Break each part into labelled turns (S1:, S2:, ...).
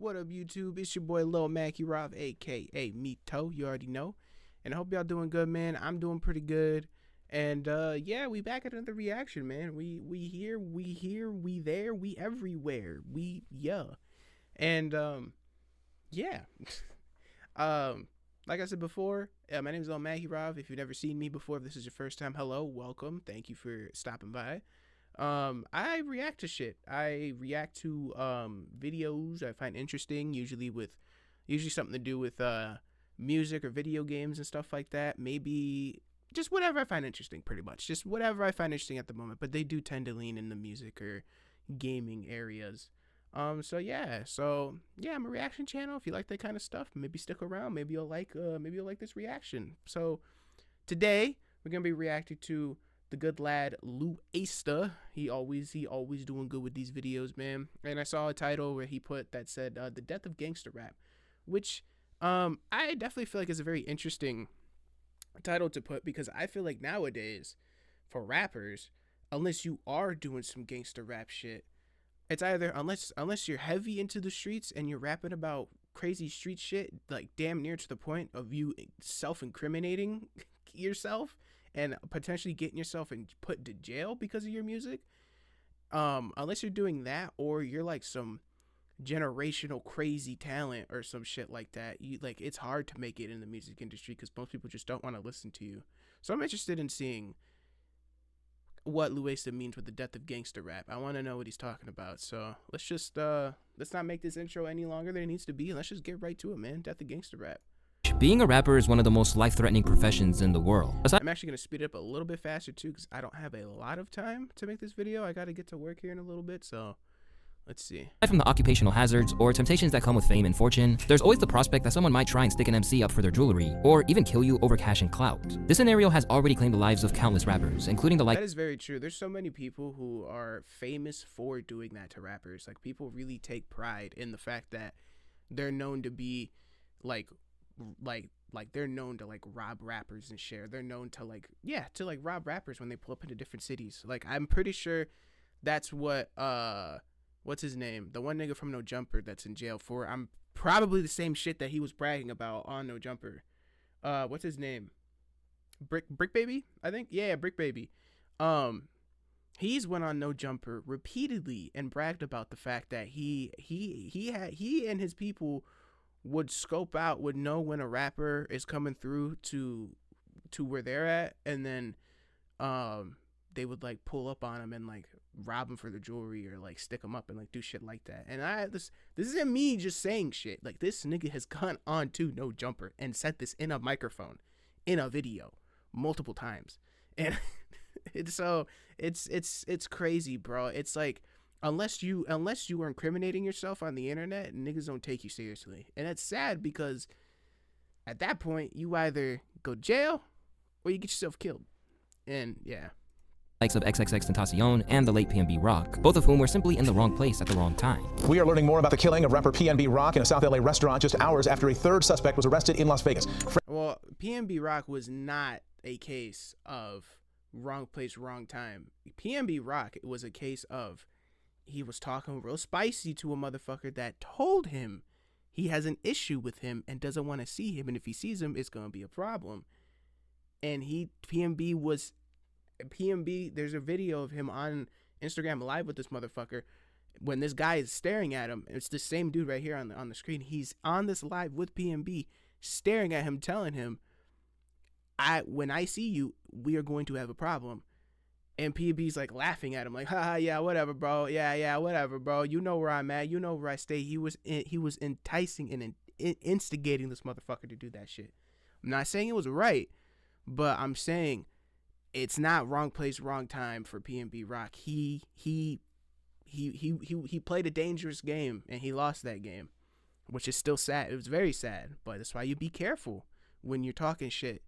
S1: What up, YouTube? It's your boy Lil Mackie Rob, aka Mito. You already know. And I hope y'all doing good, man. I'm doing pretty good. And yeah, we back at another reaction, man. We here, we there, we everywhere. Yeah. And yeah. Like I said before, my name is Lil Mackie Rob. If you've never seen me before, if this is your first time, hello, welcome. Thank you for stopping by. I react to shit. I react to videos I find interesting, usually something to do with music or video games and stuff like that. Maybe just whatever I find interesting, pretty much. Just whatever I find interesting at the moment, but they do tend to lean in the music or gaming areas. So yeah, I'm a reaction channel. If you like that kind of stuff, maybe stick around. Maybe you'll like this reaction. So today we're gonna be reacting to the good lad Louaista'S. He always doing good with these videos, man. And I saw a title where he put that said the death of gangster rap, which I definitely feel like is a very interesting title to put, because I feel like nowadays for rappers, unless you are doing some gangster rap shit, it's either unless you're heavy into the streets and you're rapping about crazy street shit, like damn near to the point of you self-incriminating yourself and potentially getting yourself put into jail because of your music. Unless you're doing that, or you're like some generational crazy talent or some shit like that, it's hard to make it in the music industry because most people just don't want to listen to you. So I'm interested in seeing what Louaista'S means with the death of gangster rap. I want to know what he's talking about. So let's not make this intro any longer than it needs to be. Let's just get right to it, man. Death of gangster rap.
S2: Being a rapper is one of the most life-threatening professions in the world.
S1: I'm actually going to speed it up a little bit faster too, because I don't have a lot of time to make this video. I got to get to work here in a little bit, so let's see.
S2: Aside from the occupational hazards or temptations that come with fame and fortune, there's always the prospect that someone might try and stick an MC up for their jewelry, or even kill you over cash and clout. This scenario has already claimed the lives of countless rappers, including the
S1: That is very true. There's so many people who are famous for doing that to rappers. Like, people really take pride in the fact that they're known to be like they're known to like rob rappers and share. They're known to like rob rappers when they pull up into different cities. Like, I'm pretty sure that's what what's his name? The one nigga from No Jumper that's in jail for. I'm probably the same shit that he was bragging about on No Jumper. What's his name? Brick Baby, I think. Yeah, Brick Baby. He's went on No Jumper repeatedly and bragged about the fact that he and his people would scope out, would know when a rapper is coming through to where they're at, and then they would like pull up on him and like rob him for the jewelry, or like stick him up and like do shit like that. And this isn't me just saying shit. Like, this nigga has gone on to No Jumper and said this in a microphone, in a video, multiple times. And it's crazy, bro. It's like, unless you are incriminating yourself on the internet, niggas don't take you seriously. And it's sad, because at that point you either go to jail or you get yourself killed. And yeah,
S2: likes of XXXTentacion and the late PNB Rock, both of whom were simply in the wrong place at the wrong time.
S3: We are learning more about the killing of rapper PNB Rock in a South LA restaurant just hours after a third suspect was arrested in Las Vegas.
S1: Well, PNB Rock was not a case of wrong place, wrong time. PNB Rock was a case of he was talking real spicy to a motherfucker that told him he has an issue with him and doesn't want to see him, and if he sees him, it's going to be a problem. And PNB, there's a video of him on Instagram Live with this motherfucker when this guy is staring at him. It's the same dude right here on the screen. He's on this live with PNB, staring at him, telling him, when I see you, we are going to have a problem. And PNB's like laughing at him, like, haha, yeah, whatever, bro. Yeah, whatever, bro. You know where I'm at. You know where I stay. He was enticing and instigating this motherfucker to do that shit. I'm not saying it was right, but I'm saying it's not wrong place, wrong time for PNB Rock. He played a dangerous game, and he lost that game, which is still sad. It was very sad, but that's why you be careful when you're talking shit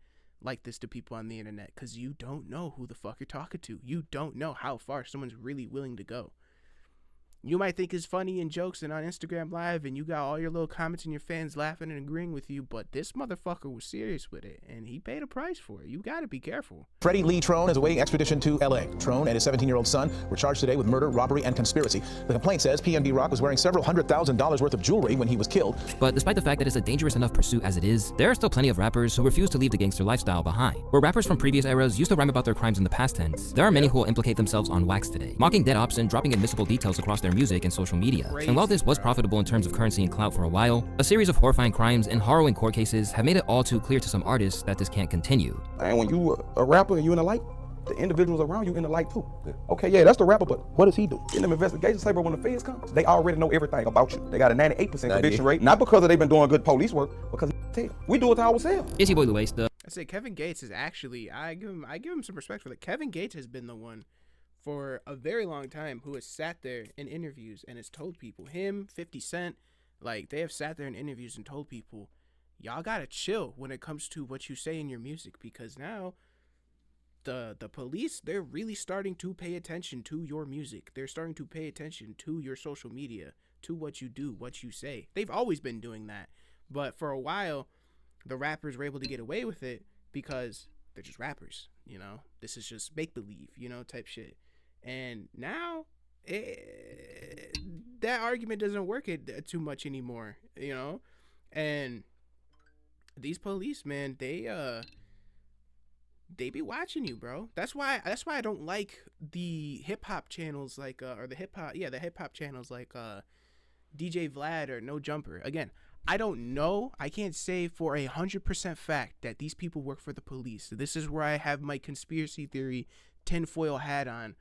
S1: like this to people on the internet, because you don't know who the fuck you're talking to. You don't know how far someone's really willing to go. you might think is funny and jokes and on Instagram Live, and you got all your little comments and your fans laughing and agreeing with you, but this motherfucker was serious with it, and he paid a price for it. You gotta be careful.
S3: Freddie Lee Trone is awaiting extradition to L.A. Trone and his 17-year-old son were charged today with murder, robbery, and conspiracy. The complaint says PNB Rock was wearing several $100,000 worth of jewelry when he was killed.
S2: But despite the fact that it's a dangerous enough pursuit as it is, there are still plenty of rappers who refuse to leave the gangster lifestyle behind. Where rappers from previous eras used to rhyme about their crimes in the past tense, there are many who will implicate themselves on wax today, mocking dead ops and dropping admissible details across their music and social media.
S1: Crazy,
S2: and while this was profitable in terms of currency and clout for a while, a series of horrifying crimes and harrowing court cases have made it all too clear to some artists that this can't continue.
S4: And when you a rapper and you in the light, the individuals around you in the light too. Okay, yeah, that's the rapper, but what does he do? In them investigations, say, bro, when the feds come, they already know everything about you. They got a 98% conviction rate, not because they've been doing good police work, because we do it to ourselves.
S2: It's your boy Louaista'S.
S1: I say Kevin Gates is actually, I give him some respect for that. Kevin Gates has been the one for a very long time who has sat there in interviews and has told people, him, 50 Cent, like, they have sat there in interviews and told people, y'all gotta chill when it comes to what you say in your music, because now the police, they're really starting to pay attention to your music. They're starting to pay attention to your social media, to what you do, what you say. They've always been doing that, but for a while the rappers were able to get away with it because they're just rappers, you know. This is just make-believe, you know, type shit. And now that argument doesn't work too much anymore, you know. And these police, man, they be watching you, bro. That's why I don't like the hip hop channels like the hip hop channels like DJ Vlad or No Jumper. Again, I don't know. I can't say for 100% fact that these people work for the police. This is where I have my conspiracy theory tinfoil hat on.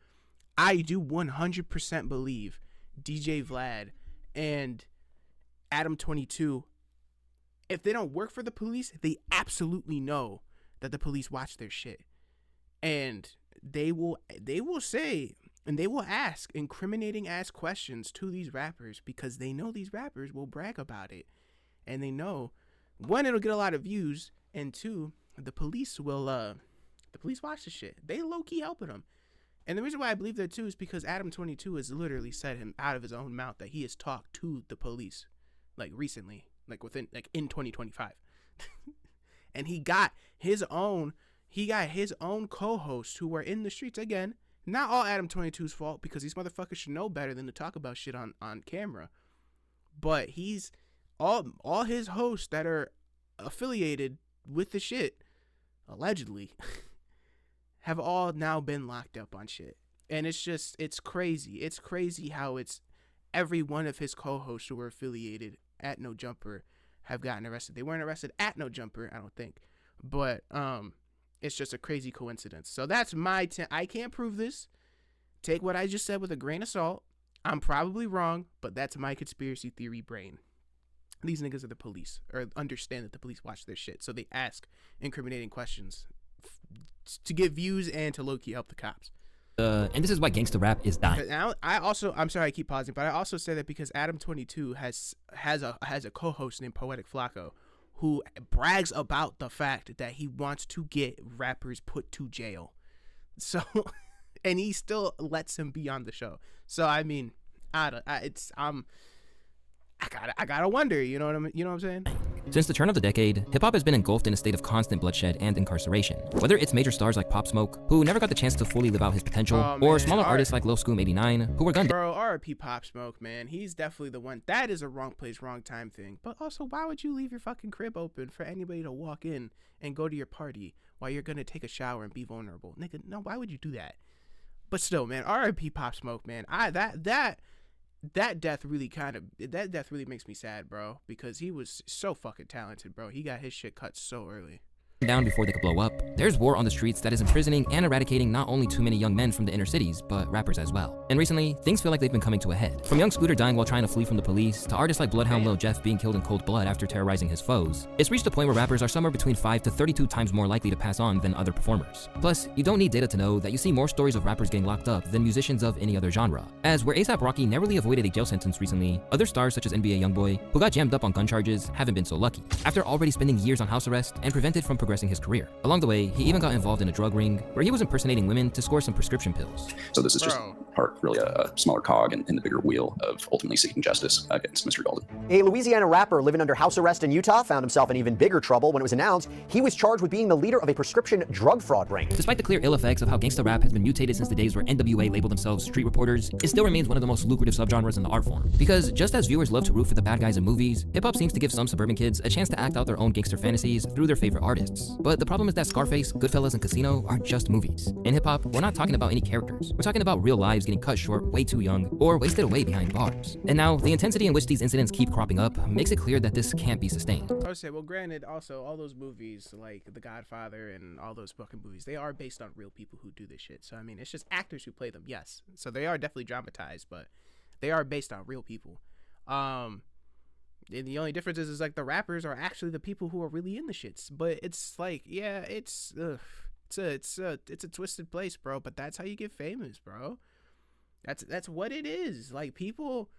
S1: I do 100% believe DJ Vlad and Adam 22, if they don't work for the police, they absolutely know that the police watch their shit. And they will say, and they will ask incriminating ass questions to these rappers because they know these rappers will brag about it. And they know, one, it'll get a lot of views, and two, the police will watch the shit. They low-key helping them. And the reason why I believe that too is because Adam 22 has literally said him out of his own mouth that he has talked to the police, like recently, like in 2025. And he got his own co-hosts who were in the streets. Again, not all Adam 22's fault, because these motherfuckers should know better than to talk about shit on camera. But he's all his hosts that are affiliated with the shit, allegedly, have all now been locked up on shit. And it's crazy. It's crazy how it's every one of his co-hosts who were affiliated at No Jumper have gotten arrested. They weren't arrested at No Jumper, I don't think. But it's just a crazy coincidence. So that's my I can't prove this. Take what I just said with a grain of salt. I'm probably wrong, but that's my conspiracy theory brain. These niggas are the police, or understand that the police watch their shit. So they ask incriminating questions to get views and to low-key help the cops.
S2: And this is why gangster rap is dying.
S1: Now, I'm sorry I keep pausing, but I also say that because Adam 22 has a co-host named Poetic Flacco who brags about the fact that he wants to get rappers put to jail. So, and he still lets him be on the show. So I mean, I gotta wonder. You know what I'm saying?
S2: Since the turn of the decade, hip-hop has been engulfed in a state of constant bloodshed and incarceration. Whether it's major stars like Pop Smoke, who never got the chance to fully live out his potential, or smaller artists like Lil Scoom 89, who were gunned down.
S1: Bro, R.I.P. Pop Smoke, man. He's definitely the one. That is a wrong place, wrong time thing. But also, why would you leave your fucking crib open for anybody to walk in and go to your party while you're gonna take a shower and be vulnerable? Nigga, no, why would you do that? But still, man, R.I.P. Pop Smoke, man. That death really makes me sad, bro, because he was so fucking talented, bro. He got his shit cut so early.
S2: Down before they could blow up. There's war on the streets that is imprisoning and eradicating not only too many young men from the inner cities, but rappers as well. And recently, things feel like they've been coming to a head. From young Scooter dying while trying to flee from the police, to artists like Bloodhound Lil Jeff being killed in cold blood after terrorizing his foes, it's reached a point where rappers are somewhere between 5 to 32 times more likely to pass on than other performers. Plus, you don't need data to know that you see more stories of rappers getting locked up than musicians of any other genre. As where A$AP Rocky narrowly avoided a jail sentence recently, other stars such as NBA Youngboy, who got jammed up on gun charges, haven't been so lucky, after already spending years on house arrest and prevented from progressing his career. Along the way, he even got involved in a drug ring where he was impersonating women to score some prescription pills.
S5: So this is
S1: Bro,
S5: part, really a smaller cog in the bigger wheel of ultimately seeking justice against Mr. Golden.
S6: A Louisiana rapper living under house arrest in Utah found himself in even bigger trouble when it was announced he was charged with being the leader of a prescription drug fraud ring.
S2: Despite the clear ill effects of how gangsta rap has been mutated since the days where NWA labeled themselves street reporters, it still remains one of the most lucrative subgenres in the art form. Because just as viewers love to root for the bad guys in movies, hip-hop seems to give some suburban kids a chance to act out their own gangster fantasies through their favorite artists. But the problem is that Scarface, Goodfellas, and Casino aren't just movies. In hip-hop, we're not talking about any characters. We're talking about real lives getting cut short way too young or wasted away behind bars. And now, the intensity in which these incidents keep cropping up makes it clear that this can't be sustained.
S1: I would say, well, granted, also, all those movies, like The Godfather and all those fucking movies, they are based on real people who do this shit. So, I mean, it's just actors who play them, yes. So they are definitely dramatized, but they are based on real people. And the only difference is like the rappers are actually the people who are really in the shits. But it's like, yeah, it's a twisted place, bro. But that's how you get famous, bro. That's what it is. Like, people,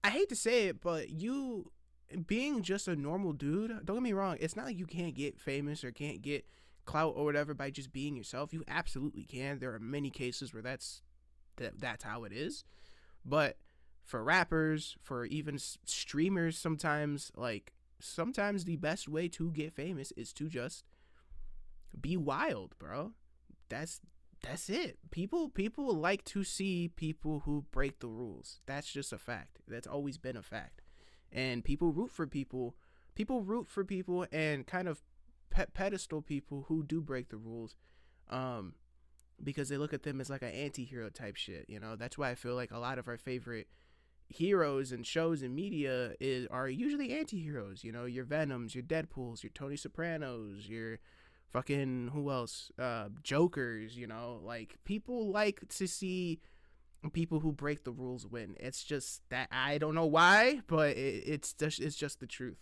S1: I hate to say it, but you being just a normal dude, don't get me wrong, it's not like you can't get famous or can't get clout or whatever by just being yourself. You absolutely can. There are many cases where that's how it is. But for rappers, for even streamers, sometimes the best way to get famous is to just be wild, bro. That's it. People like to see people who break the rules. That's just a fact. That's always been a fact. And people root for people. People root for people and kind of pedestal people who do break the rules, because they look at them as like an anti-hero type shit. You know, that's why I feel like a lot of our favorite heroes and shows and media are usually anti-heroes. You know, your Venoms, your Deadpools, your Tony Sopranos, your fucking who else, Jokers. You know, like, people like to see people who break the rules win. It's just that, I don't know why, but it's just the truth.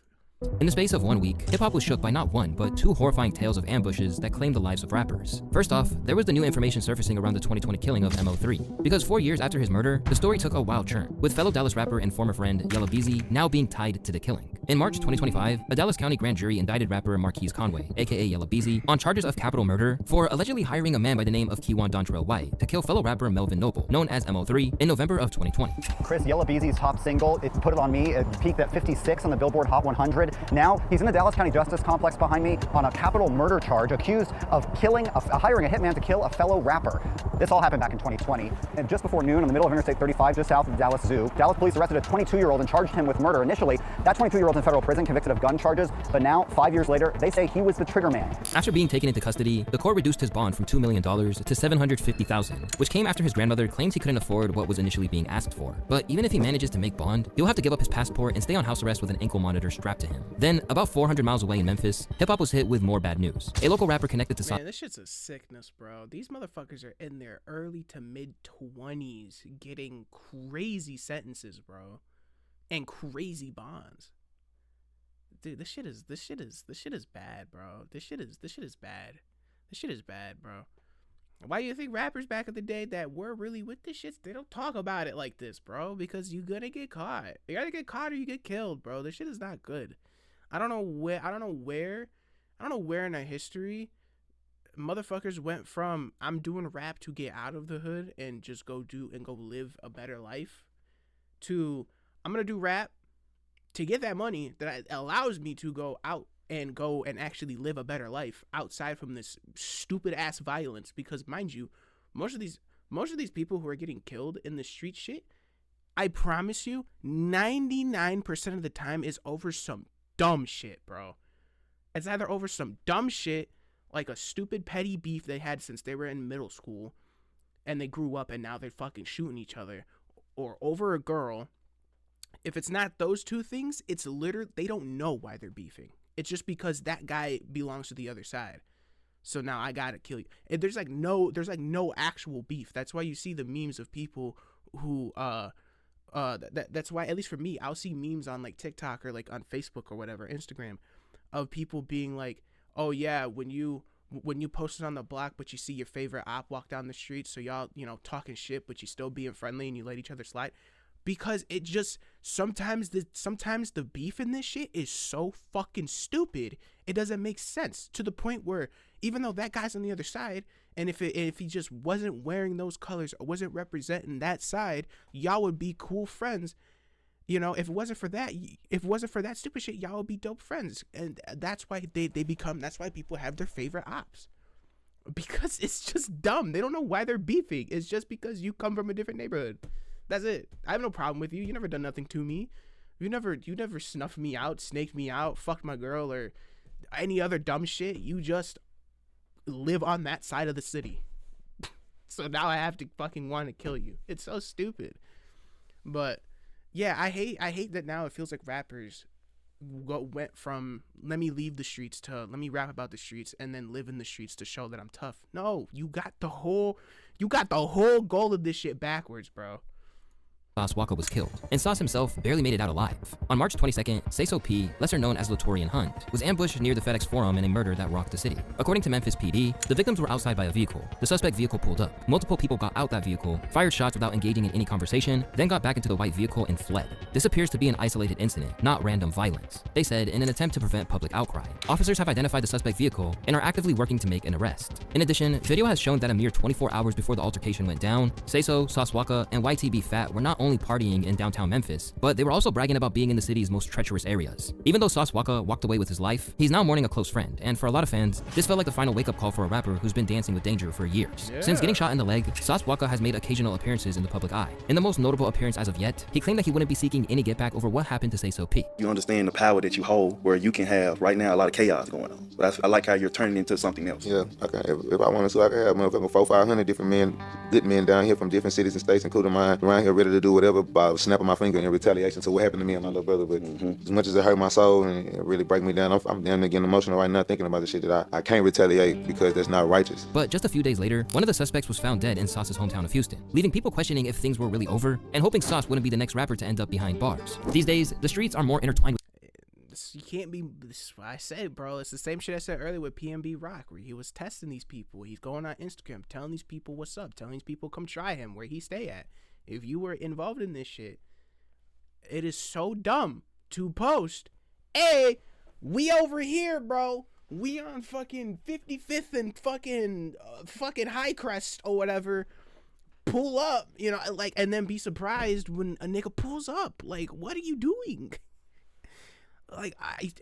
S2: In the space of 1 week, hip-hop was shook by not one, but two horrifying tales of ambushes that claimed the lives of rappers. First off, there was the new information surfacing around the 2020 killing of MO3. Because 4 years after his murder, the story took a wild turn, with fellow Dallas rapper and former friend Yall now being tied to the killing. In March 2025, a Dallas County grand jury indicted rapper Marquise Conway, aka Yall, on charges of capital murder for allegedly hiring a man by the name of Keywan Dontrell White to kill fellow rapper Melvin Noble, known as MO3, in November of 2020.
S7: Chris, Yall top single, it Put It On Me, it peaked at 56 on the Billboard Hot 100. Now, he's in the Dallas County Justice Complex behind me on a capital murder charge, accused of hiring a hitman to kill a fellow rapper. This all happened back in 2020. And just before noon, in the middle of Interstate 35, just south of the Dallas Zoo, Dallas police arrested a 22-year-old and charged him with murder. Initially, that 22-year-old's in federal prison, convicted of gun charges, but now, 5 years later, they say he was the trigger man.
S2: After being taken into custody, the court reduced his bond from $2 million to $750,000, which came after his grandmother claimed he couldn't afford what was initially being asked for. But even if he manages to make bond, he'll have to give up his passport and stay on house arrest with an ankle monitor strapped to him. Then, about 400 miles away in Memphis, hip-hop was hit with more bad news. A local rapper connected to
S1: Man, this shit's a sickness, bro. These motherfuckers are in their early to mid-20s getting crazy sentences, bro. And crazy bonds. Dude, this shit is bad, bro. This shit is bad. This shit is bad, bro. Why do you think rappers back in the day that were really with this shit, they don't talk about it like this, bro? Because you're gonna get caught. You gotta get caught or you get killed, bro. This shit is not good. I don't know where in our history motherfuckers went from I'm doing rap to get out of the hood and just go live a better life to I'm gonna do rap to get that money that allows me to go out and actually live a better life outside from this stupid ass violence. Because mind you, most of these people who are getting killed in the street shit, I promise you, 99% of the time is over some dumb shit, bro. It's either over some dumb shit, like a stupid petty beef they had since they were in middle school and they grew up and now they're fucking shooting each other, or over a girl. If it's not those two things, it's literally, they don't know why they're beefing. It's just because that guy belongs to the other side. So now I gotta kill you. And there's no actual beef. That's why you see the memes of people who, that's why, at least for me, I'll see memes on like TikTok or like on Facebook or whatever, Instagram, of people being like, oh yeah, when you posted on the block, but you see your favorite op walk down the street, so y'all, talking shit, but you still being friendly and you let each other slide. because it just sometimes the beef in this shit is so fucking stupid. It doesn't make sense, to the point where even though that guy's on the other side, and if he just wasn't wearing those colors or wasn't representing that side, y'all would be cool friends. You know, if it wasn't for that stupid shit, y'all would be dope friends. And that's why that's why people have their favorite ops. Because it's just dumb. They don't know why they're beefing. It's just because you come from a different neighborhood. That's it. I have no problem with you. You never done nothing to me. You never snuffed me out, snaked me out, fucked my girl, or any other dumb shit. You just live on that side of the city. So now I have to fucking want to kill you. It's so stupid. But yeah, I hate that now it feels like rappers went from let me leave the streets to let me rap about the streets and then live in the streets to show that I'm tough. No, you got the whole goal of this shit backwards, bro.
S2: Sauce Walker was killed, and Sauce himself barely made it out alive. On March 22nd, Sayso P, lesser known as Latorian Hunt, was ambushed near the FedEx Forum in a murder that rocked the city. According to Memphis PD, the victims were outside by a vehicle. The suspect vehicle pulled up. Multiple people got out that vehicle, fired shots without engaging in any conversation, then got back into the white vehicle and fled. This appears to be an isolated incident, not random violence. They said in an attempt to prevent public outcry. Officers have identified the suspect vehicle and are actively working to make an arrest. In addition, video has shown that a mere 24 hours before the altercation went down, Sayso, Sauce Walker, and YTB Fat were not only partying in downtown Memphis, but they were also bragging about being in the city's most treacherous areas. Even though Sauce Walker walked away with his life, he's now mourning a close friend, and for a lot of fans, this felt like the final wake-up call for a rapper who's been dancing with danger for years.
S1: Yeah.
S2: Since getting shot in the leg, Sauce Walker has made occasional appearances in the public eye. In the most notable appearance as of yet, he claimed that he wouldn't be seeking any get back over what happened to Sayso P.
S8: You understand the power that you hold, where you can have right now a lot of chaos going on. But I like how you're turning into something else.
S9: Yeah, okay. If I wanted to, I could have motherfucking 400-500 different men, good men down here from different cities and states, including mine, around here ready to do whatever by snapping my finger in retaliation to what happened to me and my little brother. But as much as it hurt my soul and it really break me down, I'm damn near getting emotional right now thinking about the shit that I can't retaliate because that's not righteous.
S2: But just a few days later, one of the suspects was found dead in Sauce's hometown of Houston, leaving people questioning if things were really over and hoping Sauce wouldn't be the next rapper to end up behind bars. These days, the streets are more intertwined with
S1: You can't be. This is what I said, bro. It's the same shit I said earlier with PNB Rock, where he was testing these people. He's going on Instagram, telling these people what's up, telling these people come try him, where he stay at. If you were involved in this shit, it is so dumb to post, hey, we over here, bro. We on fucking 55th and fucking High Crest or whatever. Pull up, you know, like, and then be surprised when a nigga pulls up. Like, what are you doing? Like,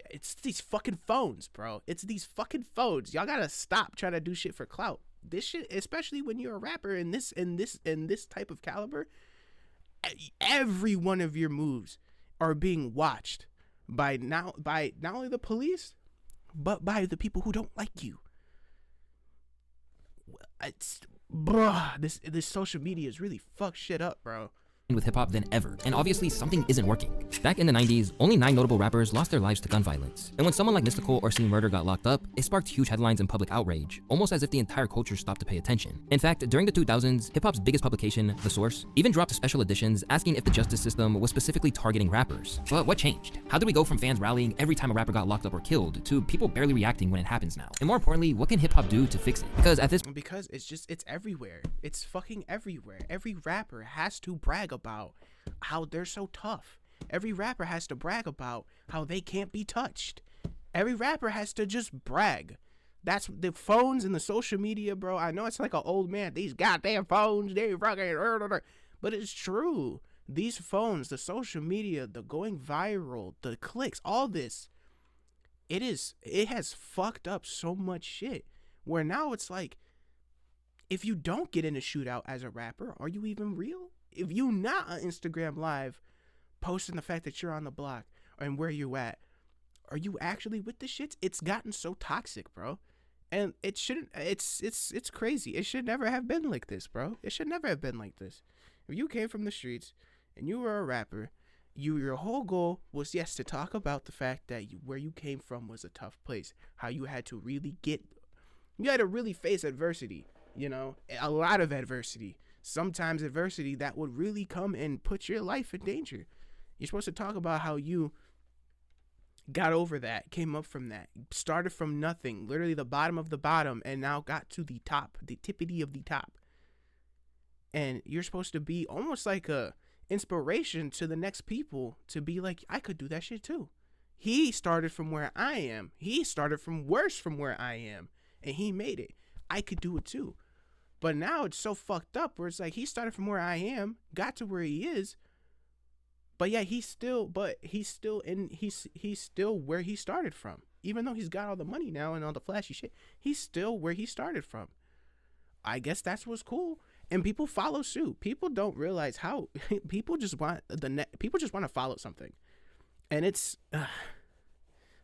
S1: it's these fucking phones, bro. It's these fucking phones. Y'all gotta stop trying to do shit for clout. This shit, especially when you're a rapper in this type of caliber, every one of your moves are being watched by not only the police, but by the people who don't like you. It's, bruh, this social media is really fucked shit up, bro.
S2: with hip-hop than ever, and obviously something isn't working. Back in the 90s, only 9 notable rappers lost their lives to gun violence, and when someone like Mystical or Scene Murder got locked up, it sparked huge headlines and public outrage, almost as if the entire culture stopped to pay attention. In fact, during the 2000s, hip-hop's biggest publication, The Source, even dropped special editions asking if the justice system was specifically targeting rappers. But what changed? How did we go from fans rallying every time a rapper got locked up or killed, to people barely reacting when it happens now? And more importantly, what can hip-hop do to fix it? Because
S1: it's everywhere. It's fucking everywhere. Every rapper has to brag about how they're so tough. Every rapper has to brag about how they can't be touched. Every rapper has to just brag. That's the phones and the social media, bro. I know it's like an old man. These goddamn phones, they fucking, but it's true. These phones, the social media, the going viral, the clicks, all this, it has fucked up so much shit. Where now it's like, if you don't get in a shootout as a rapper, are you even real? If you not on Instagram Live posting the fact that you're on the block and where you at, are you actually with the shits? It's gotten so toxic, bro. And it shouldn't, it's crazy. It should never have been like this, bro. It should never have been like this. If you came from the streets and you were a rapper, your whole goal was, yes, to talk about the fact that where you came from was a tough place. How you had to really face adversity, you know, a lot of adversity. Sometimes adversity that would really come and put your life in danger. You're supposed to talk about how you got over that, came up from that, started from nothing, literally the bottom of the bottom, and now got to the top, the tippity of the top. And you're supposed to be almost like a inspiration to the next people to be like, I could do that shit too. He started from where I am. He started from worse from where I am, and he made it. I could do it too. But now it's so fucked up where it's like he started from where I am, got to where he is, but yeah, he's still where he started from. Even though he's got all the money now and all the flashy shit, he's still where he started from. I guess that's what's cool. And people follow suit. People don't realize how people just want to follow something. And it's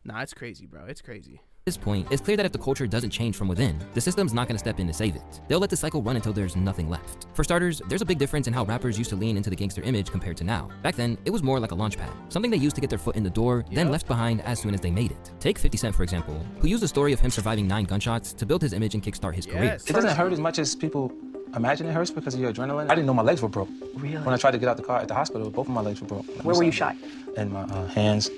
S1: it's crazy, bro. It's crazy.
S2: At this point, it's clear that if the culture doesn't change from within, the system's not going to step in to save it. They'll let the cycle run until there's nothing left. For starters, there's a big difference in how rappers used to lean into the gangster image compared to now. Back then, it was more like a launchpad, something they used to get their foot in the door, then left behind as soon as they made it. Take 50 Cent, for example, who used the story of him surviving 9 gunshots to build his image and kickstart his career.
S10: It doesn't hurt as much as people imagine it hurts because of your adrenaline. I didn't know my legs were broke.
S11: Really?
S10: When I tried to get out the car at the hospital, both of my legs were broke.
S11: Where were you shot?
S10: In my hands,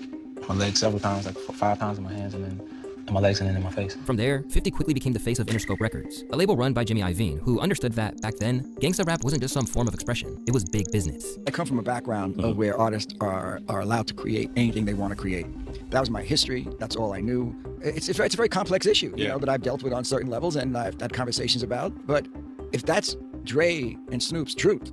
S10: my legs several times, like 5 times in my hands, and then in my legs and then in my face.
S2: From there, 50 quickly became the face of Interscope Records, a label run by Jimmy Iovine, who understood that, back then, gangsta rap wasn't just some form of expression, it was big business.
S11: I come from a background of where artists are allowed to create anything they want to create. That was my history, that's all I knew. It's a very complex issue, you know, that I've dealt with on certain levels and I've had conversations about. But if that's Dre and Snoop's truth,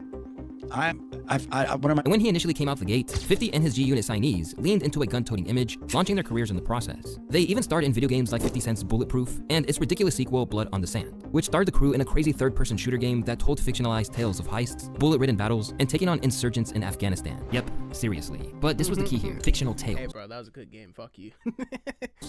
S2: When he initially came out the gate, 50 and his G-Unit signees leaned into a gun-toting image, launching their careers in the process. They even starred in video games like 50 Cent's Bulletproof and its ridiculous sequel, Blood on the Sand, which starred the crew in a crazy third-person shooter game that told fictionalized tales of heists, bullet-ridden battles, and taking on insurgents in Afghanistan. Yep, seriously. But this was the key here, fictional tales.
S1: Hey bro, that was a good game, fuck you.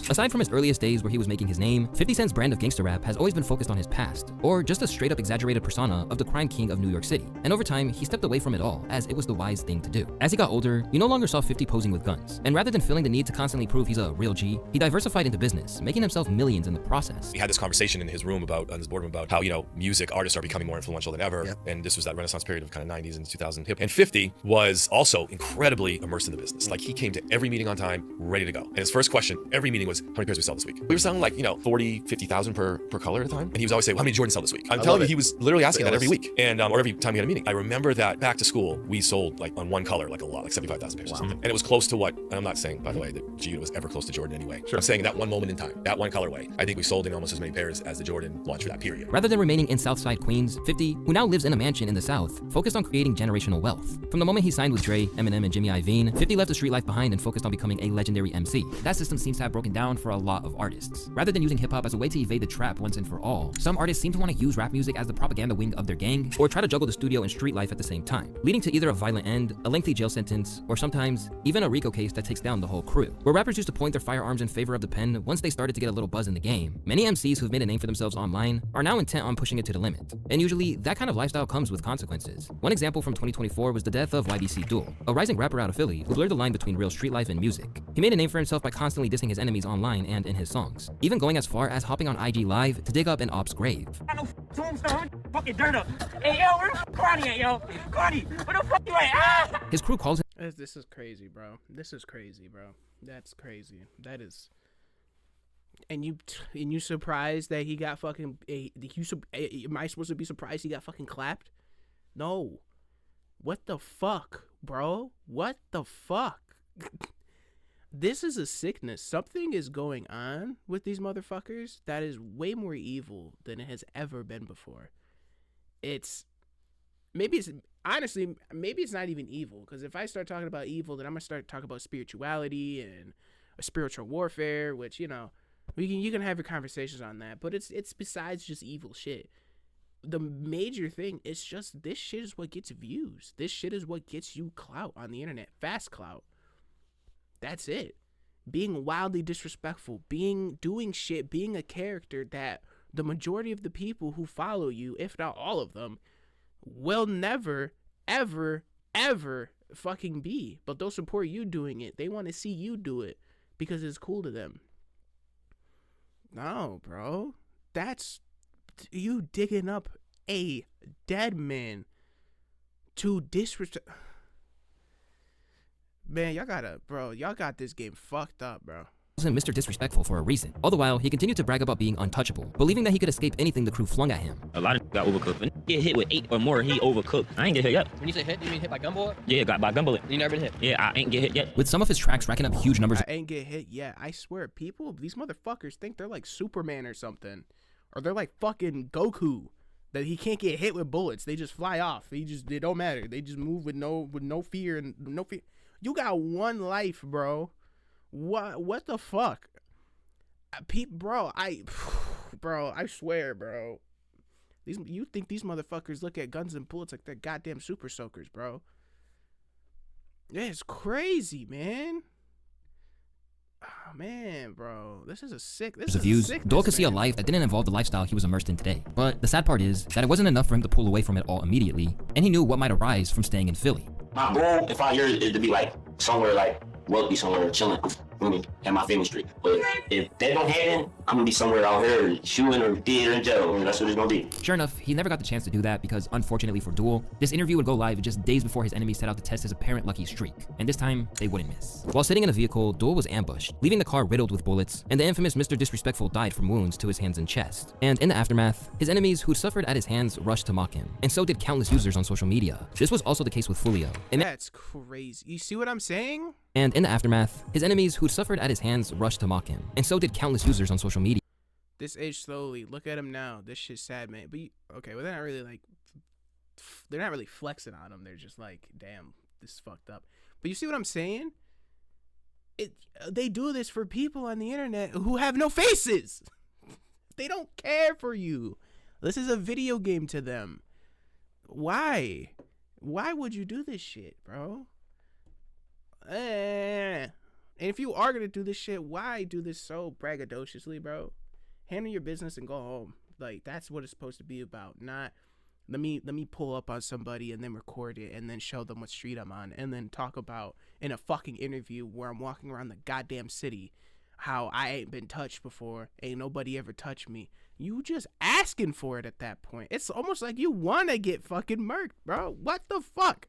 S2: Aside from his earliest days where he was making his name, 50 Cent's brand of gangster rap has always been focused on his past, or just a straight-up exaggerated persona of the crime king of New York City. And over time, he stepped away from it all, as it was the wise thing to do. As he got older, you no longer saw 50 posing with guns, and rather than feeling the need to constantly prove he's a real G, he diversified into business, making himself millions in the process.
S12: We had this conversation in his room on his boardroom about how, music artists are becoming more influential than ever, and this was that renaissance period of kind of 90s and 2000 hip. And 50 was also incredibly immersed in the business. Like, he came to every meeting on time, ready to go. And his first question, every meeting, was, how many pairs we sell this week? We were selling 40, 50,000 per color at the time. And he was always saying, well, how many Jordans sell this week? I'm telling you, he was literally asking that every week. And or every time we had a meeting. I remember that back to school, we sold on one color, a lot, 75,000 pairs or something. And it was close to what, and I'm not saying, by the way, that G was ever close to Jordan anyway. Sure. I'm saying that one moment in time, that one colorway, I think we sold in almost as many pairs as the Jordan launched for that period.
S2: Rather than remaining in Southside Queens, 50, who now lives in a mansion in the South, focused on creating generational wealth. From the moment he signed with Dre, Eminem, and Jimmy Iovine, 50 left the street life behind and focused on becoming a legendary MC. That system seems to have broken down for a lot of artists. Rather than using hip-hop as a way to evade the trap once and for all, some artists seem to want to use rap music as the propaganda wing of their gang, or try to juggle the studio and street life at the same time, leading to either a violent end, a lengthy jail sentence, or sometimes even a RICO case that takes down the whole crew. Where rappers used to point their firearms in favor of the pen once they started to get a little buzz in the game, many MCs who've made a name for themselves online are now intent on pushing it to the limit. And usually, that kind of lifestyle comes with consequences. One example from 2024 was the death of YBC Duel, a rising rapper out of Philly who blurred the line between real street life and music. He made a name for himself by constantly dissing his enemies online and in his songs, even going as far as hopping on IG Live to dig up an op's grave.
S13: I know tombstone, fucking dirt up. Hey yo, where the Cardi at, yo? Cardi, where the fuck you at? Ah!
S2: His crew calls him.
S1: This is crazy, bro. This is crazy, bro. That's crazy. That is. And you surprised that he got fucking? Am I supposed to be surprised he got fucking clapped? No. What the fuck, bro? What the fuck? This is a sickness. Something is going on with these motherfuckers that is way more evil than it has ever been before. Honestly, maybe it's not even evil, because if I start talking about evil, then I'm gonna start talking about spirituality and spiritual warfare, which, you can have your conversations on that, but it's besides just evil shit. The major thing is just this shit is what gets views. This shit is what gets you clout on the internet, fast clout. That's it. Being wildly disrespectful, doing shit, being a character that the majority of the people who follow you, if not all of them, will never, ever, ever fucking be. But they'll support you doing it. They want to see you do it because it's cool to them. No, bro. That's you digging up a dead man to disrespect. Man, y'all got this game fucked up, bro.
S2: Mr. Disrespectful for a reason. All the while, he continued to brag about being untouchable, believing that he could escape anything the crew flung at him.
S14: A lot of got overcooked. When get hit with 8 or more, he overcooked. I ain't get hit yet.
S15: When you say hit, you mean hit by gunboy?
S14: Yeah, got by gunboy.
S15: You never been hit?
S14: Yeah, I ain't get hit yet.
S2: With some of his tracks racking up huge numbers.
S1: I ain't get hit yet. I swear, these motherfuckers think they're like Superman or something. Or they're like fucking Goku. That he can't get hit with bullets. They just fly off. They don't matter. They just move with no fear and no fear. You got one life, bro. What the fuck? Bro, I swear, bro. You think these motherfuckers look at guns and bullets like they're goddamn super soakers, bro? Yeah, it's crazy, man. Oh, man, bro. This is a sick. This is
S2: views,
S1: sickness,
S2: Dole could see a
S1: man.
S2: life that didn't involve the lifestyle he was immersed in today. But the sad part is that it wasn't enough for him to pull away from it all immediately, and he knew what might arise from staying in Philly.
S16: My goal in 5 years is to be like somewhere like wealthy, somewhere chilling, at my family street. But if that don't happen, I'm gonna be somewhere out here shooting or dead or in jail. That's what it's gonna be.
S2: Sure enough, he never got the chance to do that because, unfortunately for Dole, this interview would go live just days before his enemies set out to test his apparent lucky streak. And this time, they wouldn't miss. While sitting in a vehicle, Dole was ambushed, leaving the car riddled with bullets, and the infamous Mr. Disrespectful died from wounds to his hands and chest. And in the aftermath, his enemies who'd suffered at his hands rushed to mock him, and so did countless users on social media. This was also the case with Fulio.
S1: That's crazy. You see what I'm saying?
S2: And in the aftermath, his enemies who'd suffered at his hands rushed to mock him, and so did countless users on social media.
S1: This aged slowly. Look at him now. This shit's sad, man. But okay, well, they're not really like, they're not really flexing on him. They're just like, damn, this is fucked up. But you see what I'm saying? They do this for people on the internet who have no faces. They don't care for you. This is a video game to them. Why? Why would you do this shit, bro? And if you are gonna do this shit, why do this so braggadociously, bro? Handle your business and go home. Like, that's what it's supposed to be about. Not let me pull up on somebody and then record it and then show them what street I'm on and then talk about in a fucking interview where I'm walking around the goddamn city how I ain't been touched before. Ain't nobody ever touched me. You just asking for it at that point. It's almost like you wanna get fucking murked, bro. What the fuck?